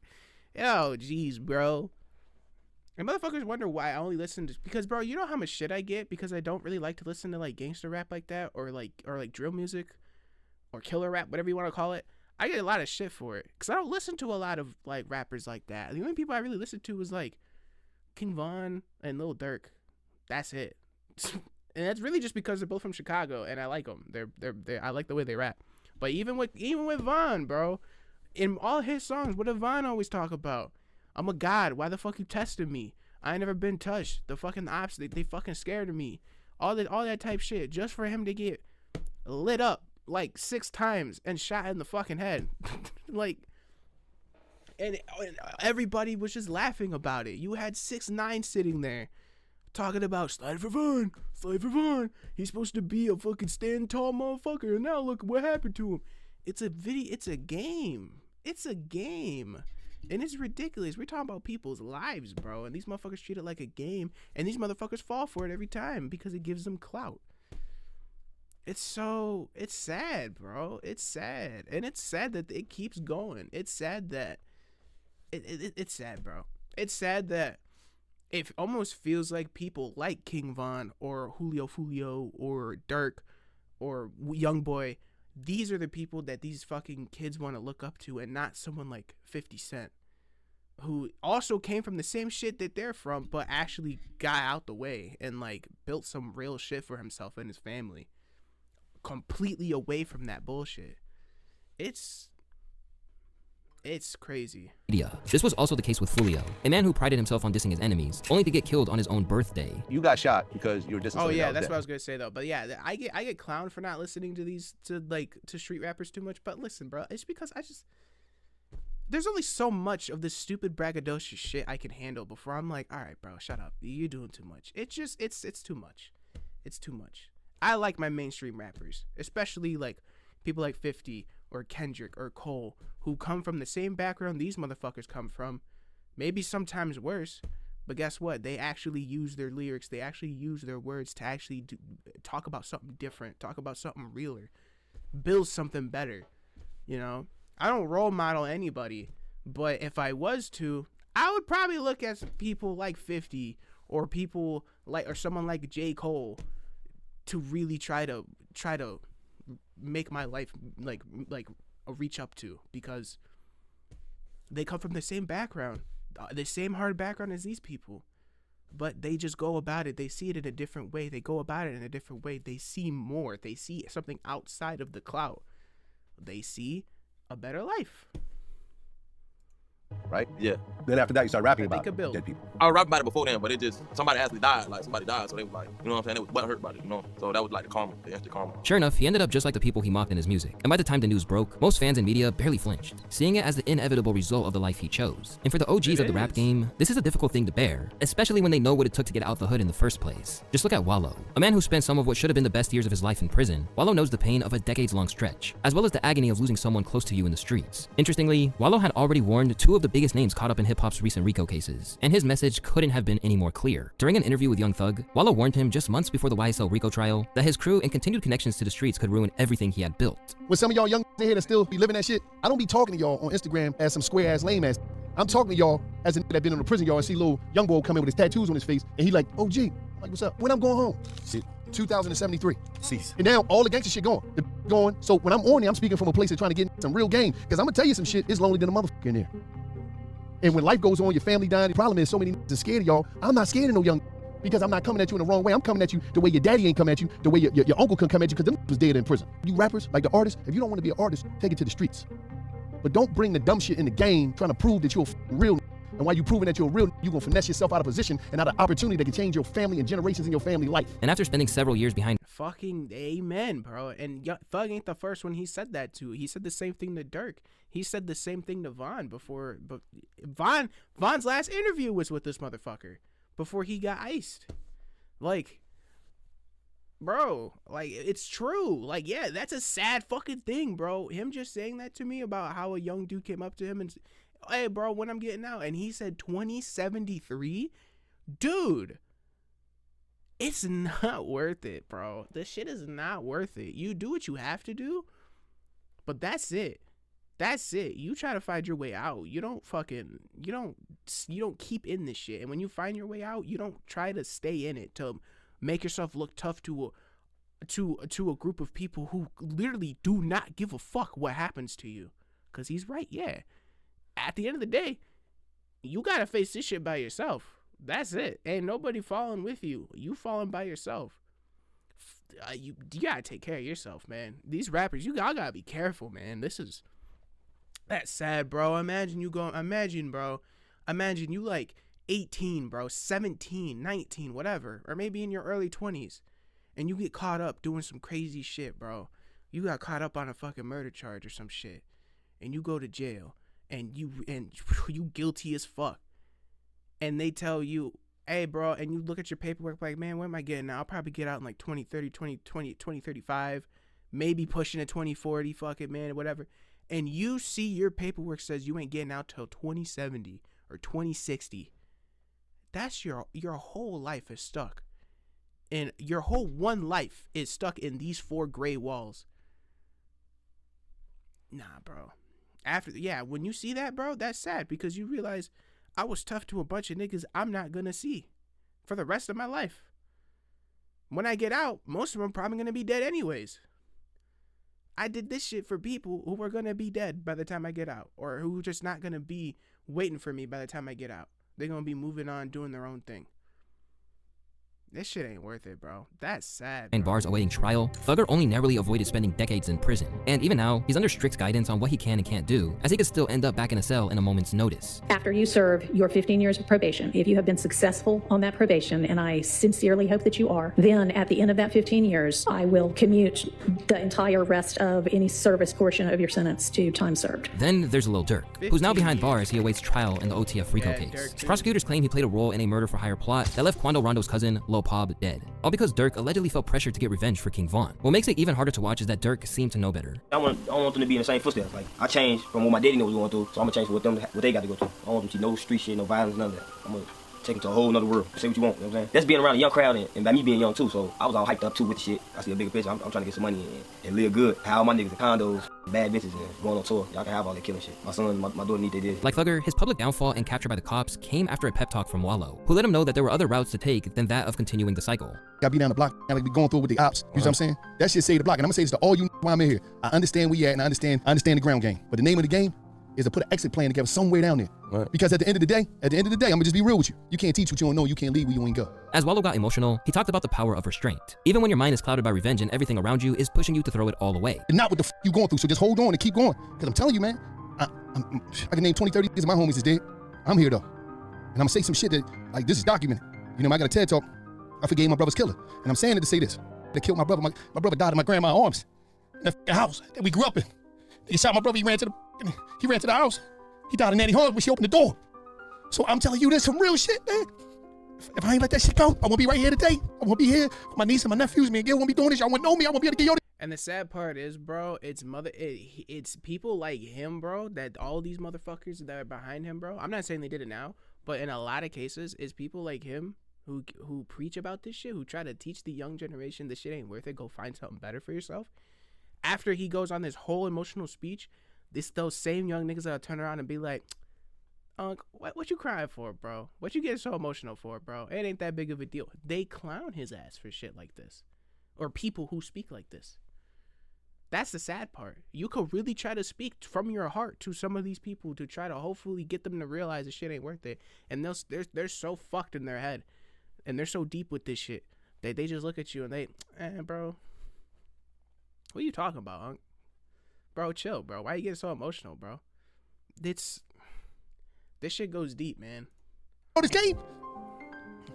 S1: Yo, jeez, bro. And motherfuckers wonder why I only listen to, because, bro, you know how much shit I get because I don't really like to listen to like gangster rap like that or like drill music or killer rap, whatever you want to call it. I get a lot of shit for it because I don't listen to a lot of like rappers like that. The only people I really listen to is like King Von and Lil Durk. That's it. And that's really just because they're both from Chicago and I like them. I like the way they rap. But even with Von, bro, in all his songs, what did Von always talk about? I'm a god. Why the fuck you testing me? I ain't never been touched. The fucking ops, they fucking scared of me. All that type shit just for him to get lit up like 6 times and shot in the fucking head. Like, and everybody was just laughing about it. You had 6ix9ine sitting there talking about slide for Von. He's supposed to be a fucking stand tall motherfucker, and now look what happened to him. It's a game. And it's ridiculous. We're talking about people's lives, bro. And these motherfuckers treat it like a game. And these motherfuckers fall for it every time because it gives them clout. It's sad, bro. It's sad. And it's sad that it keeps going. It's sad that, it's sad, bro. It's sad that it almost feels like people like King Von or Fulio or Dirk or Youngboy, these are the people that these fucking kids want to look up to, and not someone like 50 Cent, who also came from the same shit that they're from, but actually got out the way and like built some real shit for himself and his family, completely away from that bullshit. It's crazy.
S2: This was also the case with Fulio, a man who prided himself on dissing his enemies, only to get killed on his own birthday.
S3: You got shot because you were dissing.
S1: Oh yeah, that's what I was gonna say though. But yeah, I get clowned for not listening to street rappers too much. But listen, bro, it's because there's only so much of this stupid braggadocious shit I can handle before I'm like, all right, bro, shut up. You're doing too much. It's too much. It's too much. I like my mainstream rappers, especially like people like 50 or Kendrick or Cole, who come from the same background these motherfuckers come from, maybe sometimes worse, but guess what? They actually use their lyrics, they actually use their words to actually talk about something different, talk about something realer, build something better, you know? I don't role model anybody, but if I was to, I would probably look at people like 50 or people like, or someone like J. Cole to really try to make my life like a reach up to, because they come from the same background, the same hard background as these people, but they just go about it. They see it in a different way. They go about it in a different way. They see more. They see something outside of the clout. They see a better life.
S15: Right? Yeah. Then after that, you start rapping about dead people.
S17: I was rapping about it before then, but it just, somebody actually died. Like, somebody died, so they was like, you know what I'm saying? They was butthurt about it, you know? So that was like the karma, the instant karma.
S2: Sure enough, he ended up just like the people he mocked in his music. And by the time the news broke, most fans and media barely flinched, seeing it as the inevitable result of the life he chose. And for the OGs of the rap game, this is a difficult thing to bear, especially when they know what it took to get out the hood in the first place. Just look at Wallo, a man who spent some of what should have been the best years of his life in prison. Wallo knows the pain of a decades-long stretch, as well as the agony of losing someone close to you in the streets. Interestingly, Wallo had already warned two of the biggest names caught up in hip-hop's recent RICO cases, and his message couldn't have been any more clear. During an interview with Young Thug, Wallo warned him just months before the YSL RICO trial that his crew and continued connections to the streets could ruin everything he had built.
S18: With some of y'all young in here that still be living that shit, I don't be talking to y'all on Instagram as some square ass lame ass. I'm talking to y'all as a that been in the prison y'all and see little young boy come in with his tattoos on his face and he like, oh gee, like what's up? When I'm going home? 2073.
S15: Cease.
S18: And now all the gangster shit gone. The going. So when I'm on there, I'm speaking from a place of trying to get some real game. Because I'm gonna tell you some shit, it's lonely than a motherfucker in there. And when life goes on, your family dying, the problem is so many niggas are scared of y'all. I'm not scared of no young because I'm not coming at you in the wrong way. I'm coming at you the way your daddy ain't coming at you, the way your uncle can come at you because them was dead in prison. You rappers, like the artists, if you don't want to be an artist, take it to the streets. But don't bring the dumb shit in the game trying to prove that you're a real. And while you proving that you're real, you're gonna finesse yourself out of position and out of opportunity that can change your family and generations in your family life.
S2: And after spending several years behind
S1: fucking amen, bro. And Thug ain't the first one he said that to. He said the same thing to Dirk. He said the same thing to Von before, but Von's last interview was with this motherfucker before he got iced. Like, bro, like, it's true. Like, yeah, that's a sad fucking thing, bro. Him just saying that to me about how a young dude came up to him and, hey, bro, when I'm getting out, and he said 2073, dude. It's not worth it, bro. This shit is not worth it. You do what you have to do, but that's it. That's it. You try to find your way out. You don't keep in this shit. And when you find your way out, you don't try to stay in it to make yourself look tough to a group of people who literally do not give a fuck what happens to you. Cause he's right, yeah. At the end of the day, you gotta face this shit by yourself. That's it. Ain't nobody falling with you. You falling by yourself. You gotta take care of yourself, man. These rappers, y'all gotta be careful, man. That's sad, bro. Imagine you like 18, bro, 17, 19, whatever, or maybe in your early 20s, and you get caught up doing some crazy shit, bro. You got caught up on a fucking murder charge or some shit, and you go to jail, and you guilty as fuck. And they tell you, hey, bro, and you look at your paperwork like, man, when am I getting out? I'll probably get out in like 2030, 2035, maybe pushing to 2040, fuck it, man, whatever. And you see your paperwork says you ain't getting out till 2070 or 2060. That's your whole life is stuck. And your whole one life is stuck in these 4 gray walls. Nah, bro. When you see that, bro, that's sad because you realize I was tough to a bunch of niggas I'm not gonna see for the rest of my life. When I get out, most of them probably gonna be dead anyways. I did this shit for people who are gonna be dead by the time I get out, or who just not gonna be waiting for me by the time I get out. They're gonna be moving on, doing their own thing. This shit ain't worth it, bro. That's sad, bro.
S2: And bars awaiting trial, Thugger only narrowly avoided spending decades in prison. And even now, he's under strict guidance on what he can and can't do, as he could still end up back in a cell in a moment's notice.
S19: After you serve your 15 years of probation, if you have been successful on that probation, and I sincerely hope that you are, then at the end of that 15 years, I will commute the entire rest of any service portion of your sentence to time served.
S2: Then there's Lil Durk, who's now behind bars. He awaits trial in the OTF RICO case. Prosecutors claim he played a role in a murder-for-hire plot that left Quando Rondo's cousin, Lil Pob, dead. All because Durk allegedly felt pressured to get revenge for King Von. What makes it even harder to watch is that Durk seemed to know better.
S20: I don't want them to be in the same footsteps. Like, I changed from what my daddy was going through, so I'm gonna change for what they got to go through. I don't want them to see no street shit, no violence, none of that. I'm gonna take it to a whole nother world. Say what you want, you know what I'm saying? That's being around a young crowd and by me being young too, so I was all hyped up too with the shit. I see a bigger picture. I'm trying to get some money and live good. How all my niggas in condos. bad bitches and going on tour. Y'all can have all that killing shit. My son, my daughter need they did.
S2: Like Thugger, his public downfall and capture by the cops came after a pep talk from Wallow, who let him know that there were other routes to take than that of continuing the cycle.
S18: Gotta be down the block, gotta be going through with the ops. You know what I'm saying? That shit save the block. And I'm gonna say this to all you while I'm in here. I understand where you at and I understand the ground game. But the name of the game is to put an exit plan together somewhere down there. Right. Because at the end of the day, I'm gonna just be real with you. You can't teach what you don't know. You can't lead where you ain't go.
S2: As Wallow got emotional, he talked about the power of restraint. Even when your mind is clouded by revenge and everything around you is pushing you to throw it all away.
S18: And not what the you going through, so just hold on and keep going. Because I'm telling you, man, I can name 20, 30 years of my homies is dead. I'm here though. And I'm gonna say some shit that, like, this is documented. You know, I got a TED talk. I forgave my brother's killer. And I'm saying it to say this. They killed my brother. My brother died in my grandma's arms. In that house that we grew up in. They shot my brother, he ran to the house. He died in Nanny Hall when she opened the door. So I'm telling you, there's some real shit, man. If I ain't let that shit go, I won't be right here today. I won't be here with my niece and my nephews. Me and Gil won't be doing this. Y'all won't know me. I won't be able to get y'all.
S1: And the sad part is, bro, it's people like him, bro, that all these motherfuckers that are behind him, bro. I'm not saying they did it now, but in a lot of cases, it's people like him who preach about this shit, who try to teach the young generation this shit ain't worth it. Go find something better for yourself. After he goes on this whole emotional speech, those same young niggas that'll turn around and be like, what you crying for, bro? What you getting so emotional for, bro? It ain't that big of a deal. They clown his ass for shit like this. Or people who speak like this. That's the sad part. You could really try to speak from your heart to some of these people to try to hopefully get them to realize this shit ain't worth it. And they're so fucked in their head. And they're so deep with this shit that they just look at you and they, bro, what are you talking about, Unc? Bro, chill, bro. Why you getting so emotional, bro? This shit goes deep, man.
S18: This game.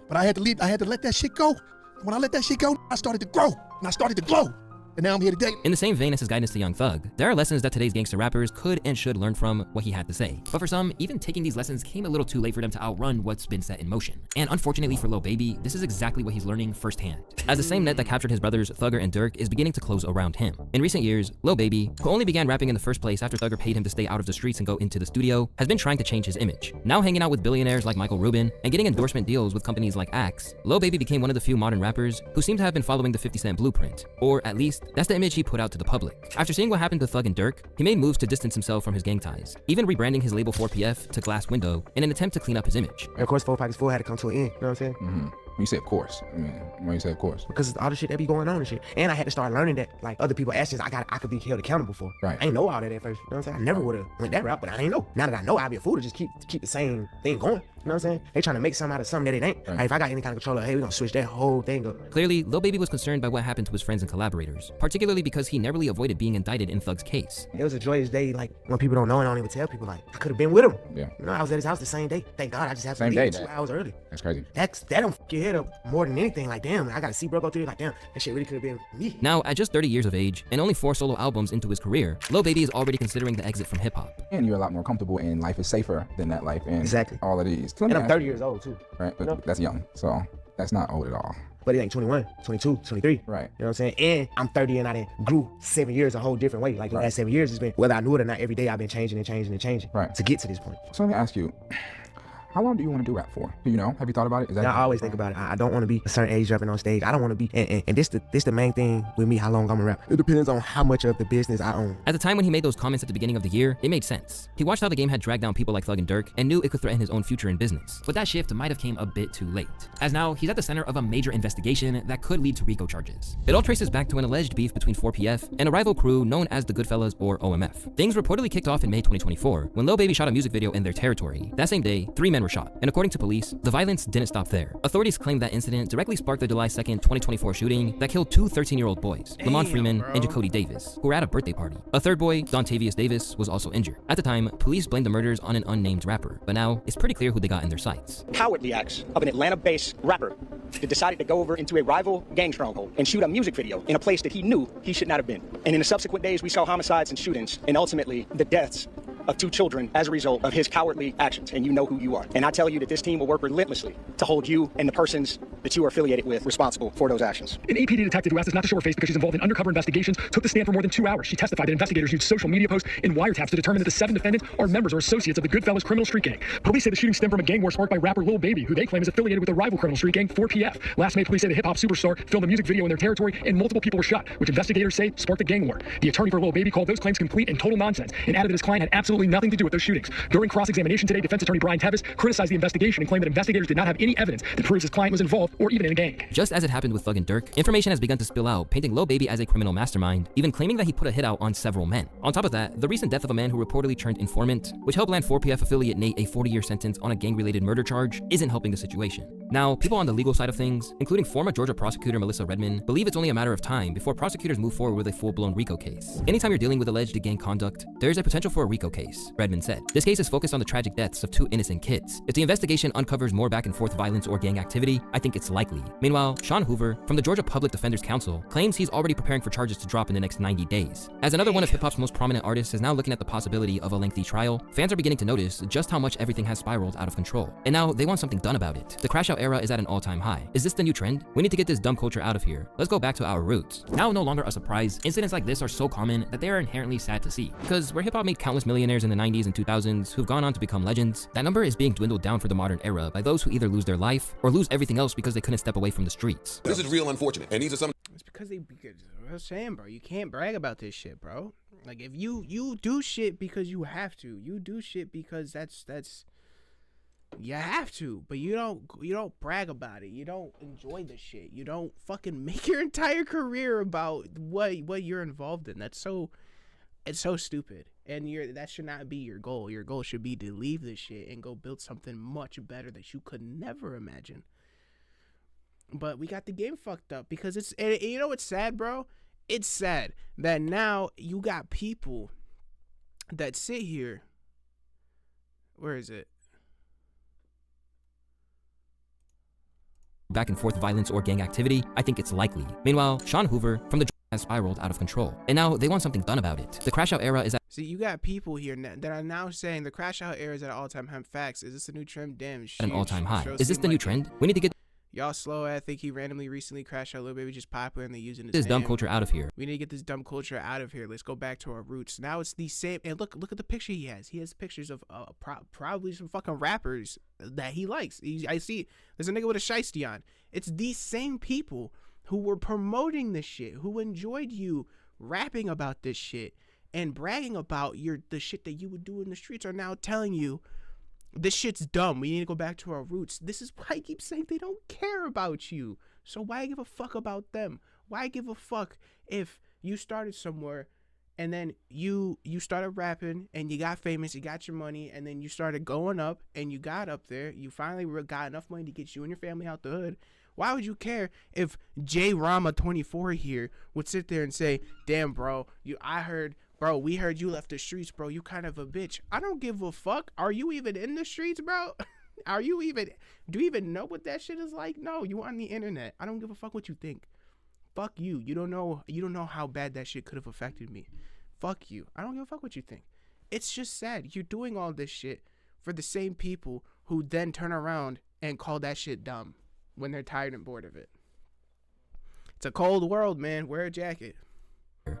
S18: But I had to let that shit go. When I let that shit go, I started to grow and I started to glow. And now I'm here today.
S2: In the same vein as his guidance to Young Thug, there are lessons that today's gangster rappers could and should learn from what he had to say. But for some, even taking these lessons came a little too late for them to outrun what's been set in motion. And unfortunately for Lil Baby, this is exactly what he's learning firsthand. As the same net that captured his brothers Thugger and Durk is beginning to close around him. In recent years, Lil Baby, who only began rapping in the first place after Thugger paid him to stay out of the streets and go into the studio, has been trying to change his image. Now hanging out with billionaires like Michael Rubin and getting endorsement deals with companies like Axe, Lil Baby became one of the few modern rappers who seem to have been following the 50 Cent blueprint. Or at least, that's the image he put out to the public. After seeing what happened to Thug and Durk, he made moves to distance himself from his gang ties, even rebranding his label 4PF to Glass Window in an attempt to clean up his image.
S21: And of course, 4 Pockets 4 had to come to an end, you know what I'm saying?
S22: Mm-hmm. You say of course. I mean, why you say of course?
S21: Because all the shit that be going on and shit. And I had to start learning that, like, other people's actions, I could be held accountable for.
S22: Right.
S21: I ain't know all that at first, you know what I'm saying? I never would have went that route, but I ain't know. Now that I know, I'd be a fool to just keep the same thing going. You know what I'm saying? They trying to make something out of something that it ain't.
S22: Right.
S21: Like, if I got any kind of control, hey, we gonna switch that whole thing up.
S2: Clearly, Lil Baby was concerned by what happened to his friends and collaborators, particularly because he narrowly avoided being indicted in Thug's case.
S21: It was a joyous day, like, when people don't know and I don't even tell people, like, I could have been with him.
S22: Yeah.
S21: You know, I was at his house the same day. Thank God, I just have to
S22: Same
S21: leave
S22: day,
S21: 2 hours early.
S22: That's crazy.
S21: That don't fuck your head up more than anything. Like, damn, I gotta see bro go through it. Like, damn, that shit really could have been me.
S2: Now, at just 30 years of age and only 4 solo albums into his career, Lil Baby is already considering the exit from hip-hop.
S22: And you're a lot more comfortable and life is safer than that life and
S21: exactly.
S22: all of these.
S21: And I'm 30 years old too.
S22: Right, but that's young, so that's not old at all.
S21: But it ain't 21, 22, 23.
S22: Right.
S21: You know what I'm saying? And I'm 30 and I done grew 7 years a whole different way. Like the last 7 years has been, whether I knew it or not, every day I've been changing
S22: right.
S21: to get to this point.
S22: So let me ask you, how long do you want to do rap for? Do you know? Have you thought about it?
S21: I always think about it. I don't want to be a certain age rapping on stage. I don't want to be, and this the main thing with me, how long I'm gonna rap. It depends on how much of the business I own.
S2: At the time when he made those comments at the beginning of the year, it made sense. He watched how the game had dragged down people like Thug and Durk and knew it could threaten his own future in business. But that shift might have came a bit too late, as now he's at the center of a major investigation that could lead to RICO charges. It all traces back to an alleged beef between 4PF and a rival crew known as the Goodfellas or OMF. Things reportedly kicked off in May 2024 when Lil Baby shot a music video in their territory. That same day, 3 men were shot, and according to police, the violence didn't stop there. Authorities claim that incident directly sparked the July 2nd, 2024 shooting that killed 2 13-year-old boys, Lamont Freeman and Jacody Davis, who were at a birthday party. A third boy, Dontavius Davis, was also injured. At the time, police blamed the murders on an unnamed rapper, but now it's pretty clear who they got in their sights.
S23: Cowardly acts of an Atlanta-based rapper that decided to go over into a rival gang stronghold and shoot a music video in a place that he knew he should not have been. And in the subsequent days, we saw homicides and shootings, and ultimately the deaths of 2 children as a result of his cowardly actions, and you know who you are. And I tell you that this team will work relentlessly to hold you and the persons that you are affiliated with responsible for those actions. An APD detective who asked us not to show her face because she's involved in undercover investigations took the stand for more than 2 hours. She testified that investigators used social media posts and wiretaps to determine that the 7 defendants are members or associates of the Goodfellas criminal street gang. Police say the shooting stemmed from a gang war sparked by rapper Lil Baby, who they claim is affiliated with the rival criminal street gang 4PF. Last May, police say the hip-hop superstar filmed a music video in their territory and multiple people were shot, which investigators say sparked a gang war. The attorney for Lil Baby called those claims complete and total nonsense and added that his client had absolutely nothing to do with those shootings. During cross-examination today, defense attorney Brian Tevis criticized the investigation and claimed that investigators did not have any evidence that proves his client was involved or even in a gang.
S2: Just as it happened with Thug and Durk, information has begun to spill out, painting Lil Baby as a criminal mastermind, even claiming that he put a hit out on several men. On top of that, the recent death of a man who reportedly turned informant, which helped land 4PF affiliate Nate a 40-year sentence on a gang-related murder charge, isn't helping the situation. Now, people on the legal side of things, including former Georgia prosecutor Melissa Redmond, believe it's only a matter of time before prosecutors move forward with a full-blown RICO case. Anytime you're dealing with alleged gang conduct, there is a potential for a RICO case, Redmond said. This case is focused on the tragic deaths of 2 innocent kids. If the investigation uncovers more back-and-forth violence or gang activity, I think it's likely. Meanwhile, Sean Hoover, from the Georgia Public Defender's Council, claims he's already preparing for charges to drop in the next 90 days. As another one of hip-hop's most prominent artists is now looking at the possibility of a lengthy trial, fans are beginning to notice just how much everything has spiraled out of control. And now they want something done about it. The crash out era is at an all-time high. Is this the new trend? We need to get this dumb culture out of here. Let's go back to our roots. Now, no longer a surprise, incidents like this are so common that they are inherently sad to see. Because where hip-hop made countless millionaires in the 90s and 2000s who've gone on to become legends, that number is being dwindled down for the modern era by those who either lose their life or lose everything else because they couldn't step away from the streets.
S12: This is real unfortunate, and these are some.
S1: It's because I was saying, bro, you can't brag about this shit, bro. Like, if you do shit because you have to, you do shit because that's you have to, but you don't brag about it. You don't enjoy the shit. You don't fucking make your entire career about what you're involved in. It's so stupid. And that should not be your goal. Your goal should be to leave this shit and go build something much better that you could never imagine. But we got the game fucked up because and you know what's sad, bro? It's sad that now you got people that sit here. Where is it?
S2: Back and forth violence or gang activity, I think it's likely. Meanwhile, Sean Hoover from the has spiraled out of control, and now they want something done about it. The crash out era is at
S1: See, you got people here that are now saying the crash out era is at an all-time high. Facts. Is this a new trend? Damn,
S2: an all-time high. Is this the new trend? We need to get
S1: Y'all slow. I think he randomly recently crashed out. Lil Baby just popular and they using
S2: this dumb culture out of here.
S1: We need to get this dumb culture out of here. Let's go back to our roots. Now it's the same. And look at the picture he has. He has pictures of probably some fucking rappers that he likes. I see. There's a nigga with a shiesty on. It's these same people who were promoting this shit, who enjoyed you rapping about this shit and bragging about the shit that you would do in the streets, are now telling you this shit's dumb. We need to go back to our roots. This is why I keep saying they don't care about you. So why give a fuck about them? Why give a fuck if you started somewhere and then you started rapping and you got famous, you got your money, and then you started going up and you got up there. You finally got enough money to get you and your family out the hood. Why would you care if J Rama 24 here would sit there and say, damn, bro, we heard you left the streets, bro. You kind of a bitch. I don't give a fuck. Are you even in the streets, bro? Do you even know what that shit is like? No, you on the internet. I don't give a fuck what you think. Fuck you. You don't know how bad that shit could have affected me. Fuck you. I don't give a fuck what you think. It's just sad. You're doing all this shit for the same people who then turn around and call that shit dumb when they're tired and bored of it. It's a cold world, man. Wear a jacket.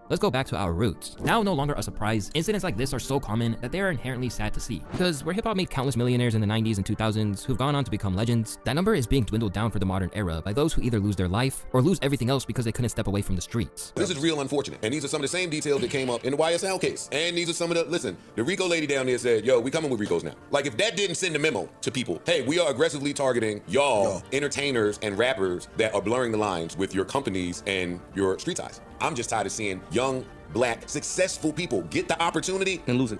S2: Let's go back to our roots. Now, no longer a surprise, incidents like this are so common that they are inherently sad to see. Because where hip-hop made countless millionaires in the 90s and 2000s who've gone on to become legends, that number is being dwindled down for the modern era by those who either lose their life or lose everything else because they couldn't step away from the streets.
S12: This is real unfortunate, and these are some of the same details that came up in the YSL case. And these are some of the Rico lady down there said, yo, we coming with Ricos now. Like, if that didn't send a memo to people, hey, we are aggressively targeting y'all, entertainers and rappers that are blurring the lines with your companies and your street ties. I'm just tired of seeing young, black, successful people get the opportunity and lose it.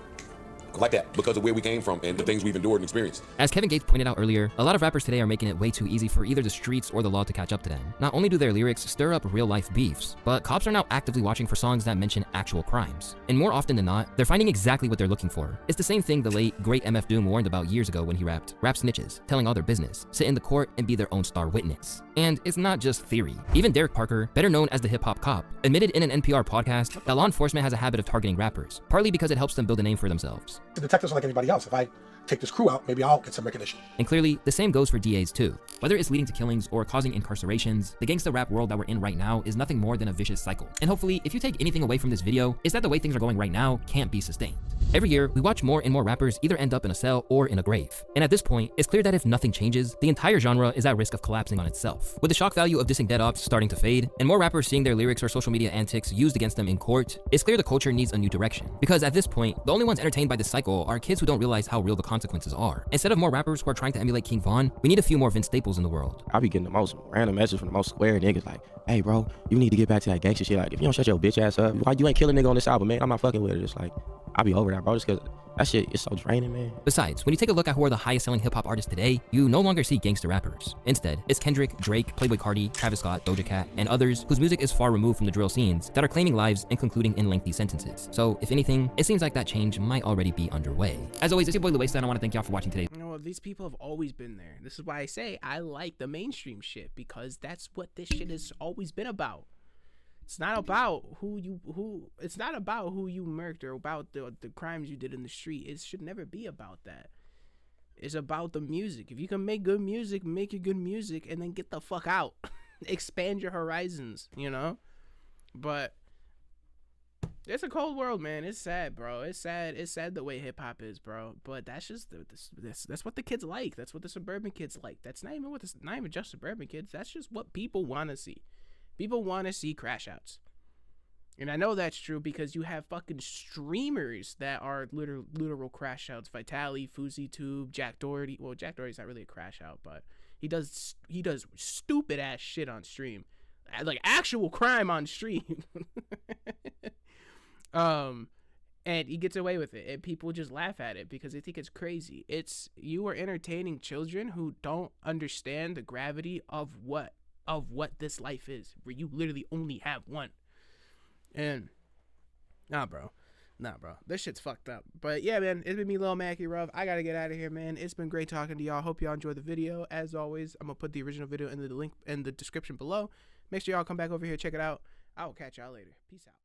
S12: Like that, because of where we came from and the things we've endured and experienced.
S2: As Kevin Gates pointed out earlier, a lot of rappers today are making it way too easy for either the streets or the law to catch up to them. Not only do their lyrics stir up real-life beefs, but cops are now actively watching for songs that mention actual crimes. And more often than not, they're finding exactly what they're looking for. It's the same thing the late, great MF Doom warned about years ago when he rapped, "Rap snitches, telling all their business, sit in the court and be their own star witness." And it's not just theory. Even Derek Parker, better known as the hip-hop cop, admitted in an NPR podcast that law enforcement has a habit of targeting rappers, partly because it helps them build a name for themselves.
S23: The detectives are like anybody else. If I
S4: take this crew out, maybe I'll get some recognition.
S2: And clearly, the same goes for DAs too. Whether it's leading to killings or causing incarcerations, the gangsta rap world that we're in right now is nothing more than a vicious cycle. And hopefully, if you take anything away from this video, is that the way things are going right now can't be sustained. Every year, we watch more and more rappers either end up in a cell or in a grave. And at this point, it's clear that if nothing changes, the entire genre is at risk of collapsing on itself. With the shock value of dissing dead ops starting to fade, and more rappers seeing their lyrics or social media antics used against them in court, it's clear the culture needs a new direction. Because at this point, the only ones entertained by this cycle are kids who don't realize how real the consequences are. Instead of more rappers who are trying to emulate King Von, we need a few more Vince Staples in the world.
S5: I be getting the most random messages from the most square niggas like, hey bro, you need to get back to that gangster shit. Like, if you don't shut your bitch ass up, why you ain't killing a nigga on this album, man? I'm not fucking with it. It's like, I be over that, bro, just cause that shit is so draining, man.
S2: Besides, when you take a look at who are the highest selling hip hop artists today, you no longer see gangster rappers. Instead, it's Kendrick, Drake, Playboi Carti, Travis Scott, Doja Cat, and others whose music is far removed from the drill scenes that are claiming lives and concluding in lengthy sentences. So, if anything, it seems like that change might already be underway. As always, it's your boy Louaista'S, and I want to thank y'all for watching today.
S1: You know, these people have always been there. This is why I say I like the mainstream shit, because that's what this shit has always been about. It's not about it's not about who you murked or about the crimes you did in the street. It should never be about that. It's about the music. If you can make good music, make your good music and then get the fuck out. Expand your horizons, you know? But it's a cold world, man. It's sad, bro. It's sad. It's sad the way hip hop is, bro. But that's just that's what the kids like. That's what the suburban kids like. That's not even just suburban kids. That's just what people want to see. People want to see crash outs. And I know that's true because you have fucking streamers that are literal crash outs. Vitaly, FouseyTube, Jack Doherty. Well, Jack Doherty's not really a crash out, but he does stupid ass shit on stream. Like actual crime on stream. And he gets away with it. And people just laugh at it because they think it's crazy. You are entertaining children who don't understand the gravity of what this life is, where you literally only have one. And nah bro, this shit's fucked up. But yeah, man, it's been me, Lil Mackie Ruff. I gotta get out of here, man. It's been great talking to y'all. Hope y'all enjoyed the video. As always, I'm gonna put the original video in the link in the description below. Make sure y'all come back over here, check it out. I will catch y'all later. Peace out.